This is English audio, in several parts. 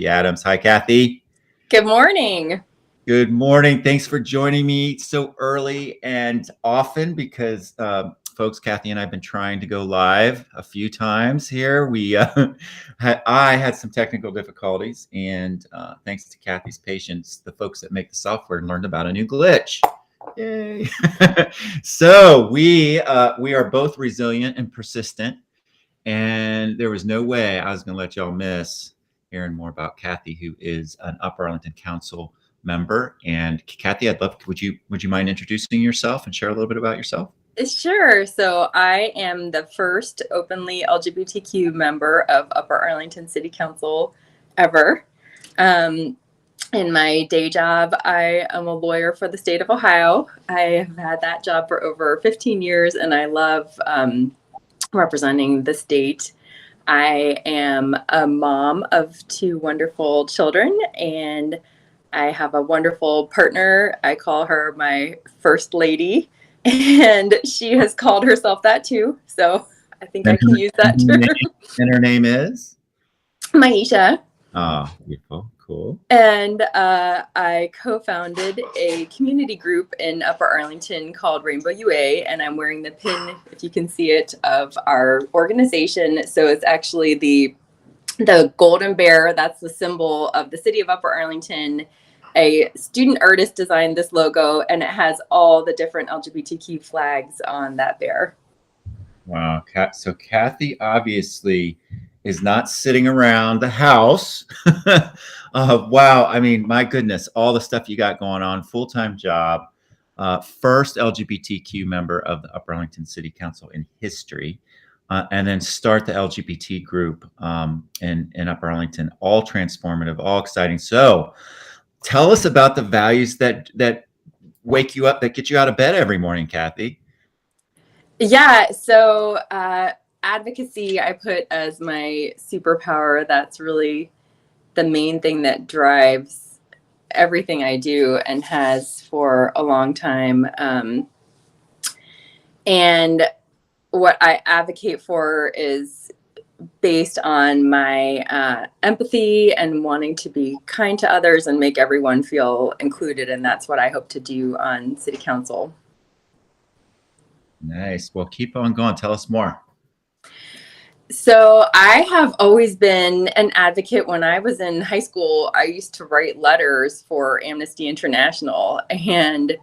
Adams. Hi, Kathy. Good morning. Good morning. Thanks for joining me so early and often because, folks, Kathy and I have been trying to go live a few times here. I had some technical difficulties, and thanks to Kathy's patience, the folks that make the software learned about a new glitch. Yay! So we are both resilient and persistent, and there was no way I was going to let y'all miss hearing more about Kathy, who is an Upper Arlington Council member. And Kathy, would you mind introducing yourself and share a little bit about yourself? Sure. So I am the first openly LGBTQ member of Upper Arlington City Council ever. In my day job, I am a lawyer for the state of Ohio. I have had that job for over 15 years, and I love representing the state. I am a mom of two wonderful children, and I have a wonderful partner. I call her my first lady, and she has called herself that too. So I think I can use that term. And her name is? Maisha. Oh, beautiful. Cool. And I co-founded a community group in Upper Arlington called Rainbow UA, and I'm wearing the pin, if you can see it, of our organization. So it's actually the golden bear. That's the symbol of the city of Upper Arlington. A student artist designed this logo, and it has all the different LGBTQ flags on that bear. Wow. So Kathy obviously is not sitting around the house. Wow. I mean, my goodness, all the stuff you got going on, full-time job, first LGBTQ member of the Upper Arlington City Council in history, and then start the LGBT group in Upper Arlington, all transformative, all exciting. So tell us about the values that wake you up, that get you out of bed every morning, Kathy. Yeah, so advocacy I put as my superpower. That's really the main thing that drives everything I do and has for a long time. And what I advocate for is based on my empathy and wanting to be kind to others and make everyone feel included. And that's what I hope to do on City Council. Nice. Well, keep on going. Tell us more. So I have always been an advocate. When I was in high school, I used to write letters for Amnesty International, and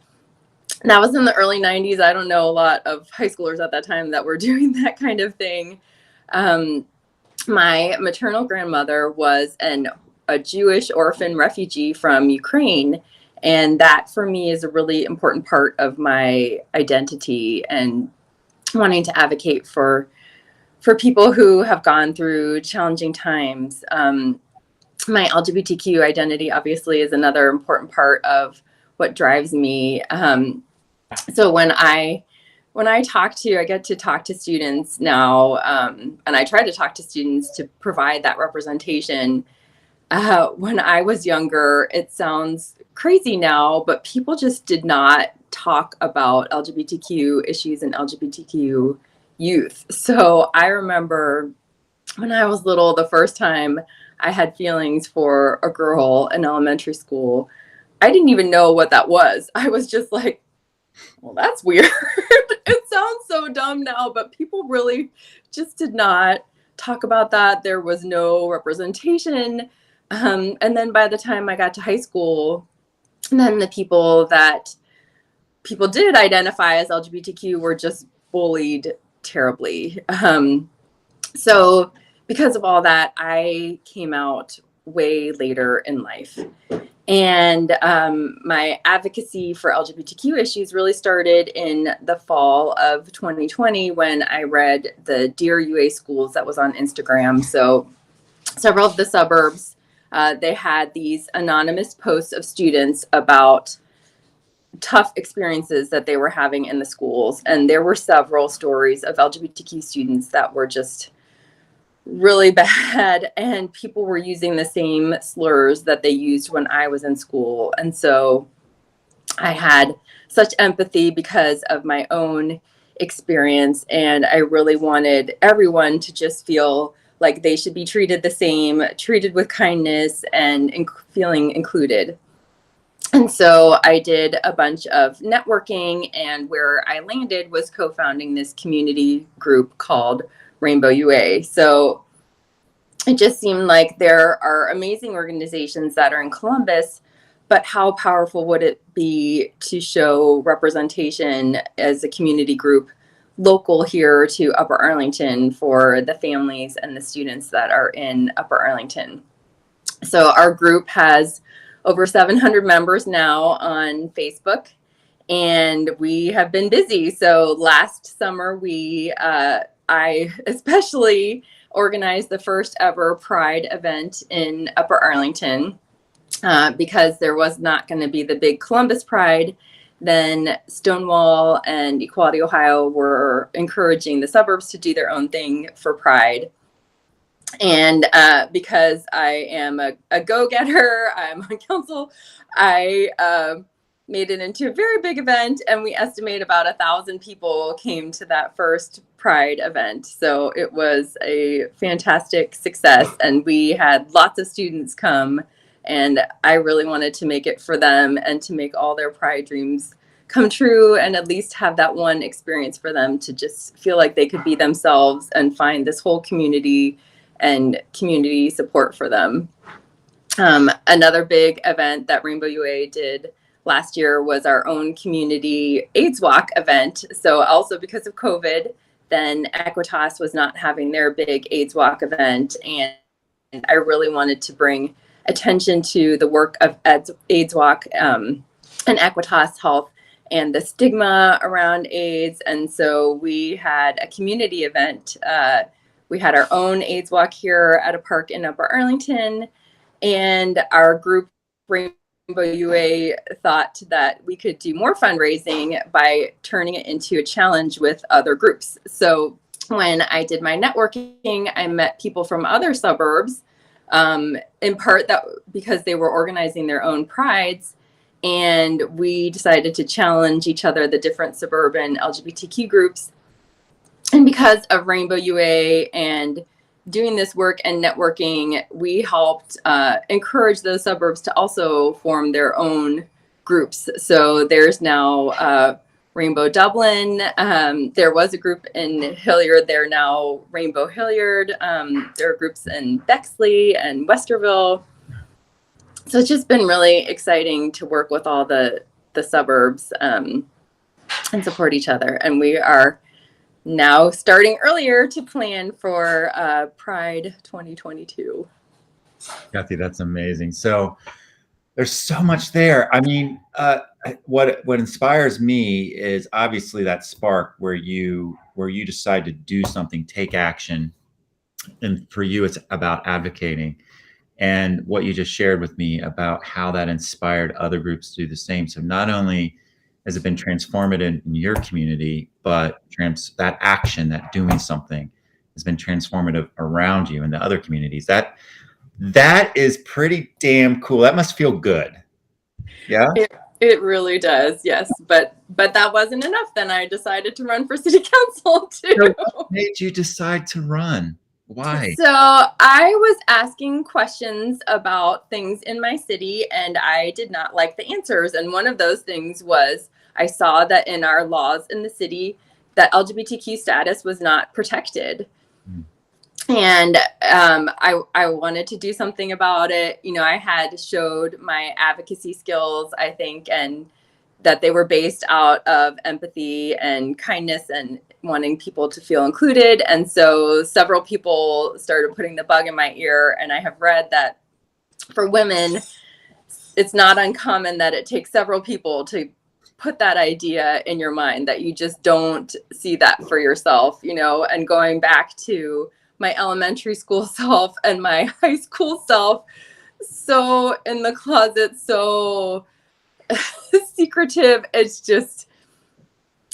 that was in the early 90s. I don't know a lot of high schoolers at that time that were doing that kind of thing. My maternal grandmother was a Jewish orphan refugee from Ukraine, and that for me is a really important part of my identity and wanting to advocate for people who have gone through challenging times. My LGBTQ identity obviously is another important part of what drives me. So when I get to talk to students now, and I try to talk to students to provide that representation. When I was younger, it sounds crazy now, but people just did not talk about LGBTQ issues and LGBTQ youth. So I remember when I was little, the first time I had feelings for a girl in elementary school, I didn't even know what that was. I was just like, well, that's weird. It sounds so dumb now, but people really just did not talk about that. There was no representation. And then by the time I got to high school, then the people that people did identify as LGBTQ were just bullied terribly. So because of all that, I came out way later in life. And my advocacy for LGBTQ issues really started in the fall of 2020 when I read the Dear UA Schools that was on Instagram. So several of the suburbs, they had these anonymous posts of students about tough experiences that they were having in the schools. And there were several stories of LGBTQ students that were just really bad, and people were using the same slurs that they used when I was in school. And so I had such empathy because of my own experience, and I really wanted everyone to just feel like they should be treated the same, treated with kindness, and feeling included. And so I did a bunch of networking, and where I landed was co-founding this community group called Rainbow UA. So it just seemed like there are amazing organizations that are in Columbus, but how powerful would it be to show representation as a community group local here to Upper Arlington for the families and the students that are in Upper Arlington? So our group has over 700 members now on Facebook, and we have been busy. So last summer, I especially organized the first ever Pride event in Upper Arlington because there was not going to be the big Columbus Pride. Then Stonewall and Equality Ohio were encouraging the suburbs to do their own thing for Pride. And because I am a go-getter, I'm on council, I made it into a very big event, and we estimate about 1,000 people came to that first Pride event. So it was a fantastic success, and we had lots of students come, and I really wanted to make it for them and to make all their Pride dreams come true, and at least have that one experience for them to just feel like they could be themselves and find this whole community and community support for them. Another big event that Rainbow UA did last year was our own community AIDS Walk event. So also because of COVID, then Equitas was not having their big AIDS Walk event. And I really wanted to bring attention to the work of AIDS Walk and Equitas Health and the stigma around AIDS. And so we had a community event. We had our own AIDS Walk here at a park in Upper Arlington, and our group, Rainbow UA, thought that we could do more fundraising by turning it into a challenge with other groups. So when I did my networking, I met people from other suburbs, in part that because they were organizing their own prides, and we decided to challenge each other, the different suburban LGBTQ groups. And because of Rainbow UA and doing this work and networking, we helped encourage those suburbs to also form their own groups. So there's now Rainbow Dublin. There was a group in Hilliard. They're now Rainbow Hilliard. There are groups in Bexley and Westerville. So it's just been really exciting to work with all the suburbs and support each other. And we are now starting earlier to plan for Pride 2022. Kathy, that's amazing. So there's so much there. I mean, what inspires me is obviously that spark where you decide to do something, take action, and for you, it's about advocating. And what you just shared with me about how that inspired other groups to do the same. So not only has it been transformative in your community, but that action, that doing something, has been transformative around you in the other communities. That is pretty damn cool. That must feel good. Yeah. It really does. Yes. But that wasn't enough. Then I decided to run for city council too. So what made you decide to run? Why? So I was asking questions about things in my city, and I did not like the answers. And one of those things was I saw that in our laws in the city that LGBTQ status was not protected. And I wanted to do something about it. You know, I had showed my advocacy skills, I think, and that they were based out of empathy and kindness and wanting people to feel included. And so several people started putting the bug in my ear. And I have read that for women, it's not uncommon that it takes several people to put that idea in your mind, that you just don't see that for yourself, you know. And going back to my elementary school self and my high school self, so in the closet, so secretive, it's just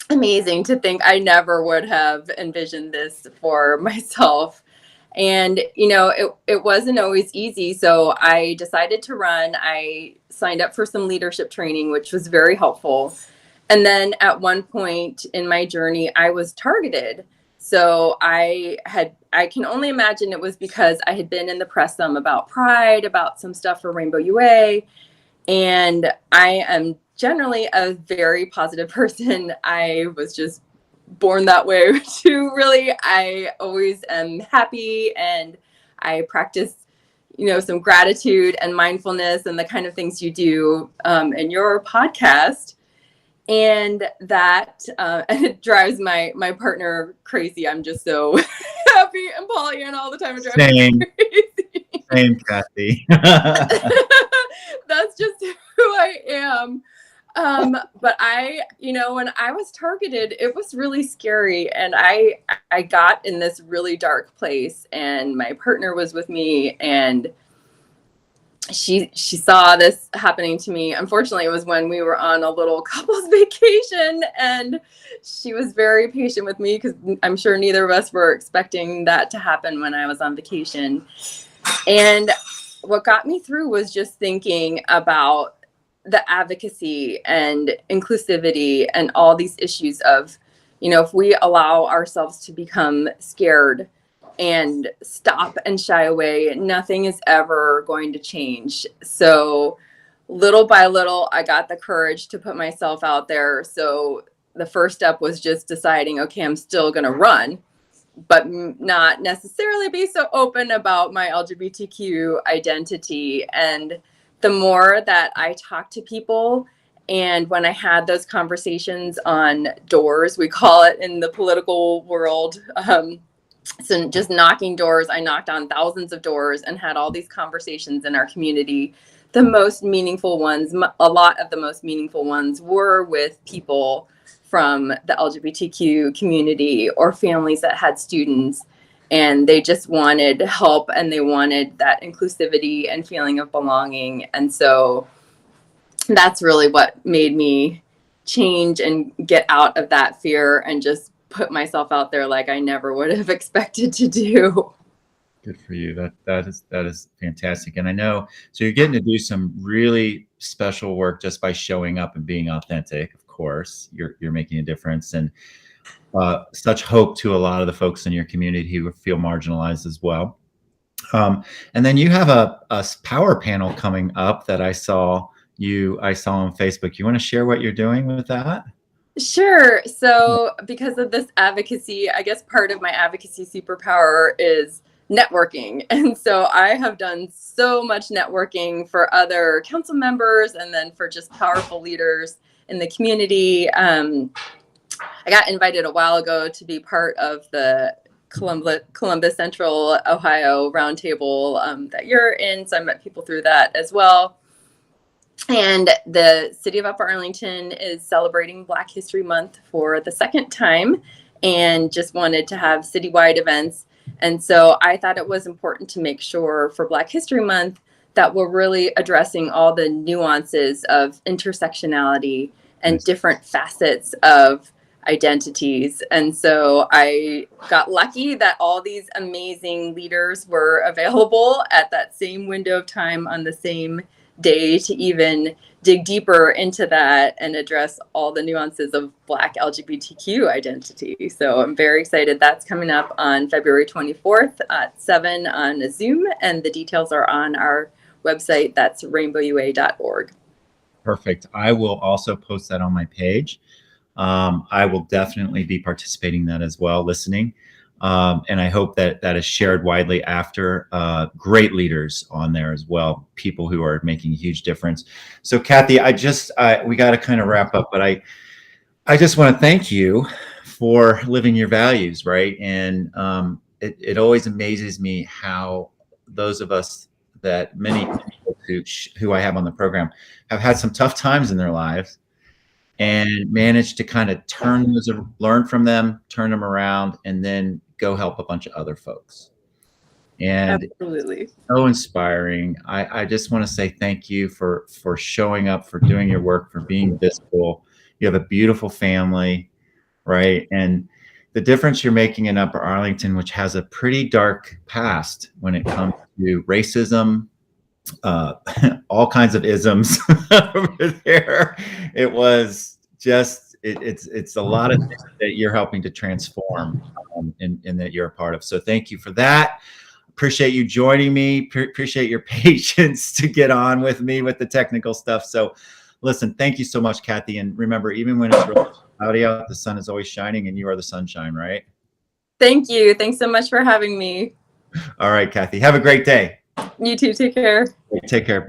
amazing to think I never would have envisioned this for myself. And, you know, it wasn't always easy. So I decided to run. I signed up for some leadership training, which was very helpful. And then at one point in my journey, I was targeted. So I can only imagine it was because I had been in the press some about Pride, about some stuff for Rainbow UA. And I am generally a very positive person. I was just born that way too, really. I always am happy, and I practice, some gratitude and mindfulness and the kind of things you do in your podcast. And that and it drives my partner crazy. I'm just so happy and Pollyanna all the time. It drives me crazy. Same, Kathy. That's just who I am. But when I was targeted, it was really scary, and I got in this really dark place, and my partner was with me, and she saw this happening to me. Unfortunately, it was when we were on a little couples vacation, and she was very patient with me because I'm sure neither of us were expecting that to happen when I was on vacation. And what got me through was just thinking about the advocacy and inclusivity and all these issues of, if we allow ourselves to become scared and stop and shy away, nothing is ever going to change. So little by little, I got the courage to put myself out there. So the first step was just deciding, okay, I'm still going to run, but not necessarily be so open about my LGBTQ identity. And the more that I talked to people, and when I had those conversations on doors, we call it in the political world, so just knocking doors, I knocked on thousands of doors and had all these conversations in our community. The most meaningful ones, a lot of the most meaningful ones, were with people from the LGBTQ community or families that had students, and they just wanted help, and they wanted that inclusivity and feeling of belonging. And so that's really what made me change and get out of that fear and just put myself out there like I never would have expected to do. Good for you. That is fantastic. And I know, so you're getting to do some really special work just by showing up and being authentic. Of course, you're making a difference, and such hope to a lot of the folks in your community who feel marginalized as well. And then you have a power panel coming up that I saw on Facebook. You want to share what you're doing with that? Sure. So because of this advocacy, I guess part of my advocacy superpower is networking. And so I have done so much networking for other council members and then for just powerful leaders in the community. I got invited a while ago to be part of the Columbus Central Ohio Roundtable that you're in. So I met people through that as well. And the city of Upper Arlington is celebrating Black History Month for the second time and just wanted to have citywide events. And so I thought it was important to make sure for Black History Month that we're really addressing all the nuances of intersectionality and different facets of identities. And so I got lucky that all these amazing leaders were available at that same window of time on the same day to even dig deeper into that and address all the nuances of Black LGBTQ identity. So I'm very excited. That's coming up on February 24th at 7 on Zoom, and the details are on our website. That's rainbowua.org. Perfect. I will also post that on my page. I will definitely be participating in that as well, listening. And I hope that is shared widely after. Great leaders on there as well, people who are making a huge difference. So Kathy, we got to kind of wrap up, but I just want to thank you for living your values, right? And it always amazes me how those of us that many people who I have on the program have had some tough times in their lives and managed to kind of learn from them, turn them around, and then go help a bunch of other folks. And absolutely, so inspiring. I just want to say thank you for showing up, for doing your work, for being visible. You have a beautiful family, right? And the difference you're making in Upper Arlington, which has a pretty dark past when it comes to racism, all kinds of isms over there. It was just it's a lot of things that you're helping to transform, and that you're a part of. So thank you for that. Appreciate you joining me. Appreciate your patience to get on with me with the technical stuff. So listen, thank you so much, Kathy. And remember, even when it's really cloudy out, the sun is always shining, and you are the sunshine, right? Thank you. Thanks so much for having me. All right, Kathy. Have a great day. You too. Take care. Take care.